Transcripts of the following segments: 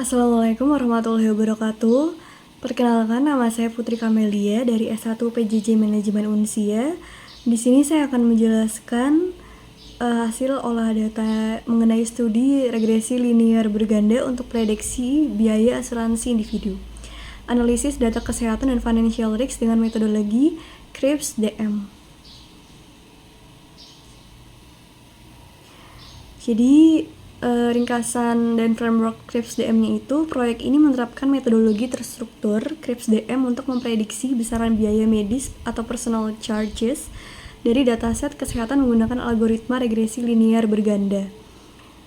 Assalamualaikum warahmatullahi wabarakatuh. Perkenalkan, nama saya Putri Kamelia dari S1 PJJ Manajemen Unsia. Di sini saya akan menjelaskan hasil olah data mengenai studi regresi linear berganda untuk prediksi biaya asuransi individu. Analisis data kesehatan dan financial risk dengan metodologi CRIPS-DM. Jadi, ringkasan dan framework CRIPS-DM-nya itu, proyek ini menerapkan metodologi terstruktur CRIPS-DM untuk memprediksi besaran biaya medis atau personal charges dari dataset kesehatan menggunakan algoritma regresi linear berganda.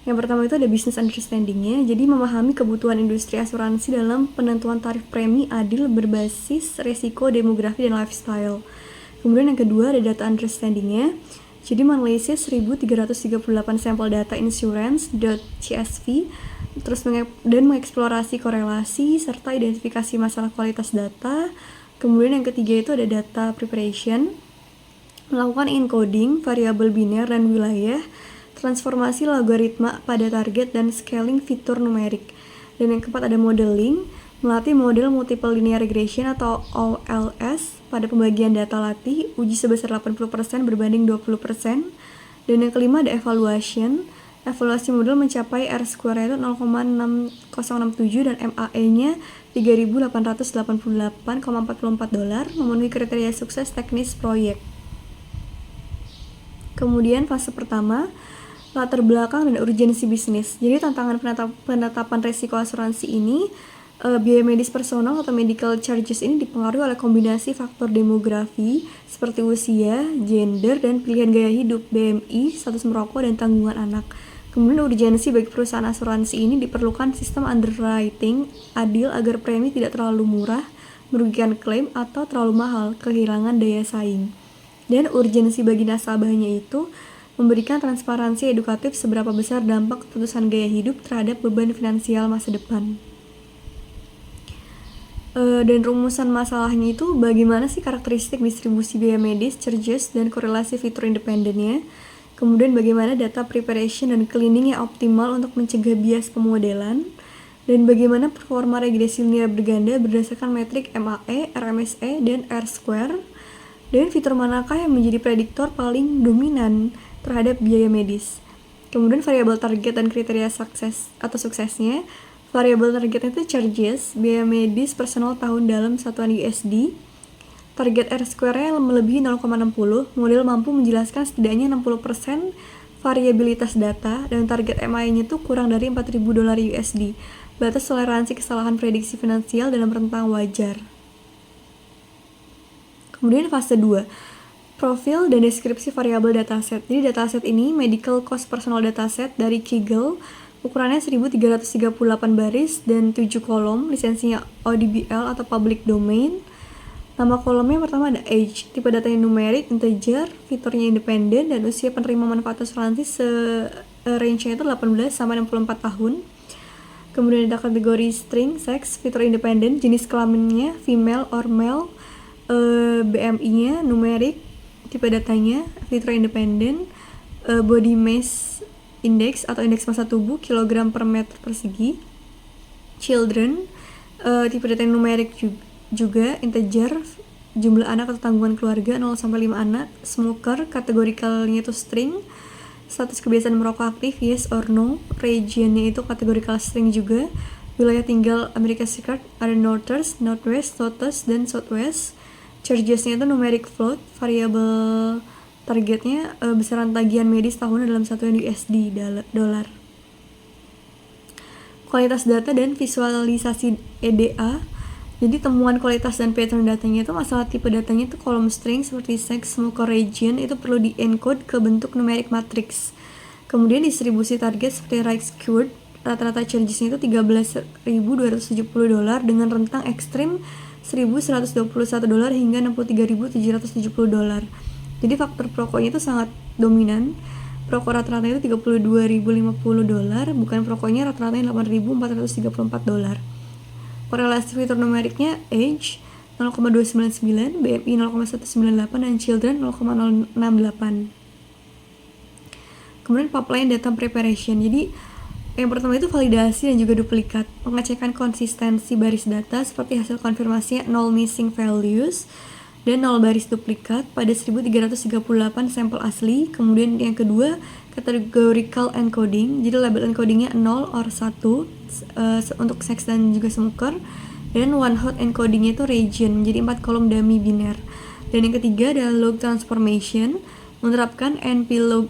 Yang pertama itu ada business understanding-nya, jadi memahami kebutuhan industri asuransi dalam penentuan tarif premi adil berbasis resiko, demografi, dan lifestyle. Kemudian yang kedua ada data understanding-nya, jadi menganalisis 1338 sampel data insurance.csv dan mengeksplorasi korelasi serta identifikasi masalah kualitas data. Kemudian yang ketiga itu ada data preparation, melakukan encoding variabel biner dan wilayah, transformasi logaritma pada target, dan scaling fitur numerik. Dan yang keempat ada modeling, melatih model multiple linear regression atau OLS pada pembagian data latih, uji sebesar 80% berbanding 20%. Dan yang kelima ada evaluation, evaluasi model mencapai R-square itu 0,6067 dan MAE-nya $3.888,44, memenuhi kriteria sukses teknis proyek. Kemudian fase pertama, latar belakang dan urgensi bisnis. Jadi tantangan penetapan resiko asuransi ini, biaya medis personal atau medical charges ini dipengaruhi oleh kombinasi faktor demografi seperti usia, gender, dan pilihan gaya hidup, BMI, status merokok, dan tanggungan anak. Kemudian urgensi bagi perusahaan asuransi ini diperlukan sistem underwriting adil agar premi tidak terlalu murah, merugikan klaim, atau terlalu mahal, kehilangan daya saing. Dan urgensi bagi nasabahnya itu memberikan transparansi edukatif seberapa besar dampak keputusan gaya hidup terhadap beban finansial masa depan. Dan rumusan masalahnya itu bagaimana sih karakteristik distribusi biaya medis, charges, dan korelasi fitur independennya. Kemudian bagaimana data preparation dan cleaning yang optimal untuk mencegah bias pemodelan. Dan bagaimana performa regresi linear berganda berdasarkan metrik MAE, RMSE, dan R-square. Dan fitur manakah yang menjadi prediktor paling dominan terhadap biaya medis. Kemudian variabel target dan kriteria sukses atau suksesnya. Variabel targetnya itu charges, biaya medis personal tahun dalam satuan USD. Target R-square-nya melebihi 0,60, model mampu menjelaskan setidaknya 60% variabilitas data, dan target MAE-nya itu kurang dari $4.000 USD. Batas toleransi kesalahan prediksi finansial dalam rentang wajar. Kemudian fase 2, profil dan deskripsi variabel dataset. Jadi dataset ini medical cost personal dataset dari Kaggle, ukurannya 1338 baris dan 7 kolom, lisensinya ODBL atau public domain. Nama kolomnya pertama ada age, tipe datanya numerik, integer, fiturnya independen, dan usia penerima manfaat asuransi range-nya itu 18 sampai 64 tahun. Kemudian ada kategori string, sex, fitur independen, jenis kelaminnya female or male, BMI-nya numerik, tipe datanya fitur independen, body mass index atau indeks massa tubuh kilogram per meter persegi. Children, tipe data numerik juga integer, jumlah anak atau tanggungan keluarga 0 sampai 5 anak. Smoker, kategorikalnya itu string. Status kebiasaan merokok aktif yes or no. Regionnya itu kategorikal string juga. Wilayah tinggal Amerika Serikat ada Northeast, Northwest, Southeast, dan Southwest. Chargesnya itu numeric float, variabel targetnya besaran tagihan medis tahunan dalam satuan USD dolar. Kualitas data dan visualisasi EDA. Jadi temuan kualitas dan pattern datanya itu masalah tipe datanya itu kolom string seperti sex, smoker, region itu perlu di-encode ke bentuk numeric matrix. Kemudian distribusi target seperti right skewed, rata-rata chargesnya itu $13.270 dengan rentang ekstrim $1.121 hingga $63.770. Jadi faktor perokoknya itu sangat dominan. Perokok rata-rata itu $32.050, bukan perokoknya rata-ratanya $8.434. Korelasi fitur numeriknya age 0,299, BMI 0,198, dan children 0,068. Kemudian pipeline data preparation. Jadi Yang pertama itu validasi dan juga duplikat, pengecekan konsistensi baris data seperti hasil konfirmasinya 0 missing values dan 0 baris duplikat pada 1338 sampel asli. Kemudian yang kedua, categorical encoding, jadi label encodingnya 0 or 1 untuk seks dan juga smoker, dan one hot encodingnya itu region, jadi 4 kolom dummy biner. Dan yang ketiga adalah log transformation, menerapkan np-log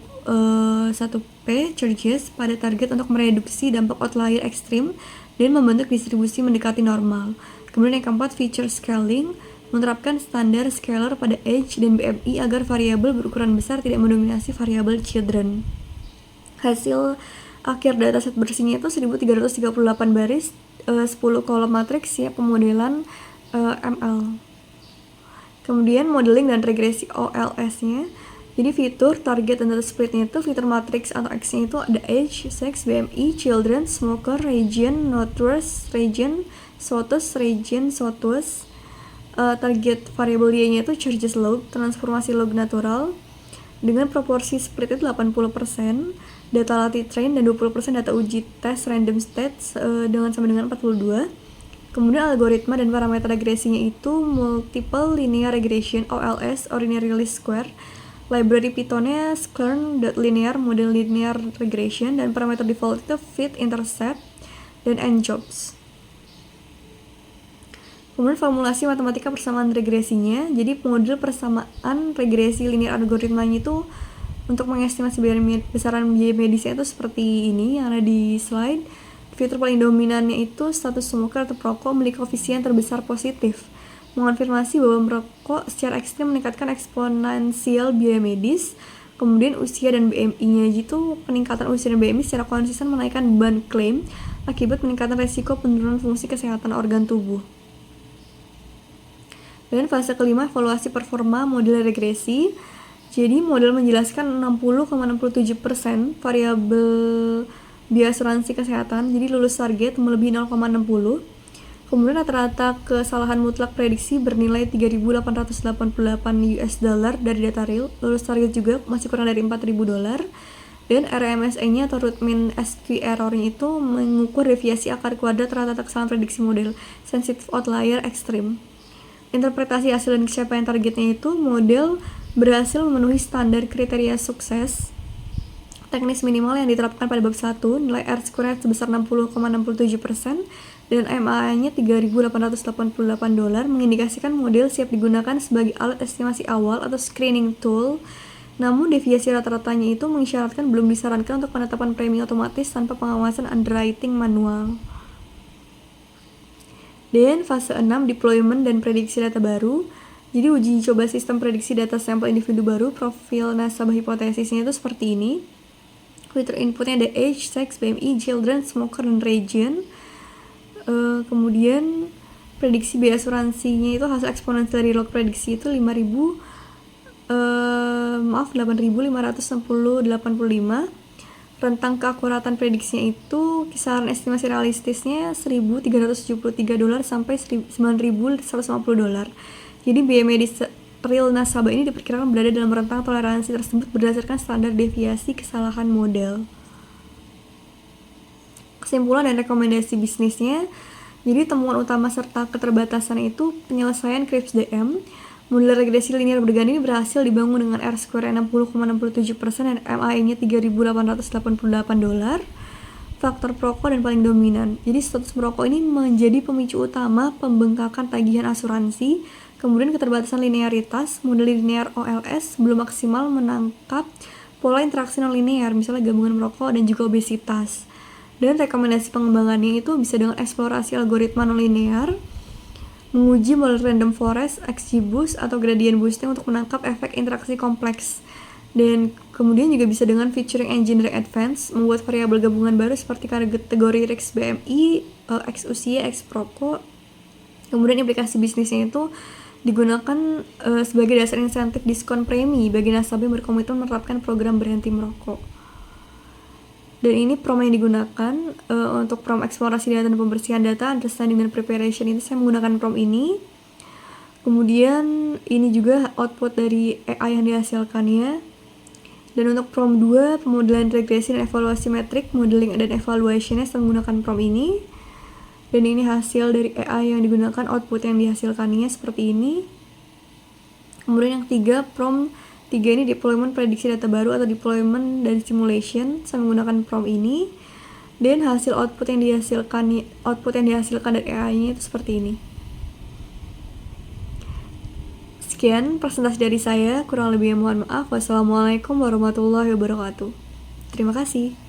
1p charges pada target untuk mereduksi dampak outlier ekstrim dan membentuk distribusi mendekati normal. Kemudian yang keempat, feature scaling, menerapkan standar scalar pada age dan BMI agar variabel berukuran besar tidak mendominasi variabel children. Hasil akhir dataset bersihnya itu 1338 baris, 10 kolom matriks siap pemodelan ML. Kemudian modeling dan regresi OLS-nya. Jadi fitur, target, dan data splitnya itu fitur matriks atau X-nya itu ada age, sex, BMI, children, smoker, region, noteworthy, region, SWOTUS, region, SWOTUS. Target variable Y-nya itu charges log, transformasi log natural, dengan proporsi split itu 80%, data latih train, dan 20% data uji tes random stats sama dengan 42. Kemudian algoritma dan parameter regresinya itu multiple linear regression OLS, ordinary least square. Library Python-nya sklearn.linear, model linear regression, dan parameter default itu fit, intercept, dan njobs. Kemudian formulasi matematika persamaan regresinya, jadi model persamaan regresi linear algoritmanya itu untuk mengestimasi besaran biaya medisnya itu seperti ini yang ada di slide. Fitur paling dominannya itu status smoker atau perokok memiliki koefisien terbesar positif, mengonfirmasi bahwa merokok secara ekstrim meningkatkan eksponensial biaya medis. Kemudian usia dan BMI-nya itu peningkatan usia dan BMI secara konsisten menaikkan beban klaim akibat peningkatan resiko penurunan fungsi kesehatan organ tubuh. Dan fase kelima, evaluasi performa model regresi. Jadi model menjelaskan 60,67% variabel biaya asuransi kesehatan, jadi lulus target melebihi 0,60. Kemudian rata-rata kesalahan mutlak prediksi bernilai 3.888 US dollar dari data real, lulus target juga masih kurang dari 4.000 dolar. Dan RMSE-nya atau root mean SQ error-nya itu mengukur deviasi akar kuadrat rata-rata kesalahan prediksi model, sensitive outlier ekstrim. Interpretasi hasil dan pencapaian targetnya itu model berhasil memenuhi standar kriteria sukses teknis minimal yang diterapkan pada bab 1, nilai R-square sebesar 60,67% dan MAA-nya 3.888 dolar, mengindikasikan model siap digunakan sebagai alat estimasi awal atau screening tool. Namun deviasi rata-ratanya itu mengisyaratkan belum disarankan untuk penetapan premi otomatis tanpa pengawasan underwriting manual. Dan fase 6, deployment dan prediksi data baru. Jadi uji coba sistem prediksi data sampel individu baru, profil nasabah hipotesisnya itu seperti ini. Fitur inputnya ada age, sex, BMI, children, smoker, dan region. Kemudian prediksi biaya asuransinya itu hasil eksponensial dari log prediksi itu 8.585. Rentang keakuratan prediksinya itu kisaran estimasi realistisnya 1.373 dolar sampai 9.150 dolar. Jadi biaya medis real nasabah ini diperkirakan berada dalam rentang toleransi tersebut berdasarkan standar deviasi kesalahan model. Kesimpulan dan rekomendasi bisnisnya. Jadi temuan utama serta keterbatasan itu penyelesaian Crepes DM. Model regresi linear berganda ini berhasil dibangun dengan R-square 60,67% dan MAE-nya 3.888 dolar. Faktor perokok dan paling dominan. Jadi status merokok ini menjadi pemicu utama pembengkakan tagihan asuransi. Kemudian keterbatasan linearitas, model linear OLS belum maksimal menangkap pola interaksi non-linear, misalnya gabungan merokok dan juga obesitas. Dan rekomendasi pengembangannya itu bisa dengan eksplorasi algoritma non-linear, menguji model random forest, XGBoost, atau gradient boosting untuk menangkap efek interaksi kompleks. Dan kemudian juga bisa dengan featuring engineering advance, membuat variabel gabungan baru seperti kategori RIX BMI, X usia, X perokok. Kemudian aplikasi bisnisnya itu digunakan sebagai dasar insentif diskon premi bagi nasabah yang berkomitmen menerapkan program berhenti merokok. Dan ini prom yang digunakan untuk prom eksplorasi data dan pembersihan data, understanding dan preparation itu saya menggunakan prom ini. Kemudian ini juga output dari AI yang dihasilkannya. Dan untuk prompt 2, pemodelan regresi dan evaluasi metrik, modeling dan evaluationnya menggunakan prompt ini. Dan ini hasil dari AI yang digunakan, output yang dihasilkannya seperti ini. Kemudian yang 3, prompt 3 ini deployment prediksi data baru atau deployment dan simulation, saya menggunakan prompt ini. Dan hasil output yang dihasilkan dari AI-nya itu seperti ini. Sekian presentasi dari saya, kurang lebihnya mohon maaf. Wassalamualaikum warahmatullahi wabarakatuh. Terima kasih.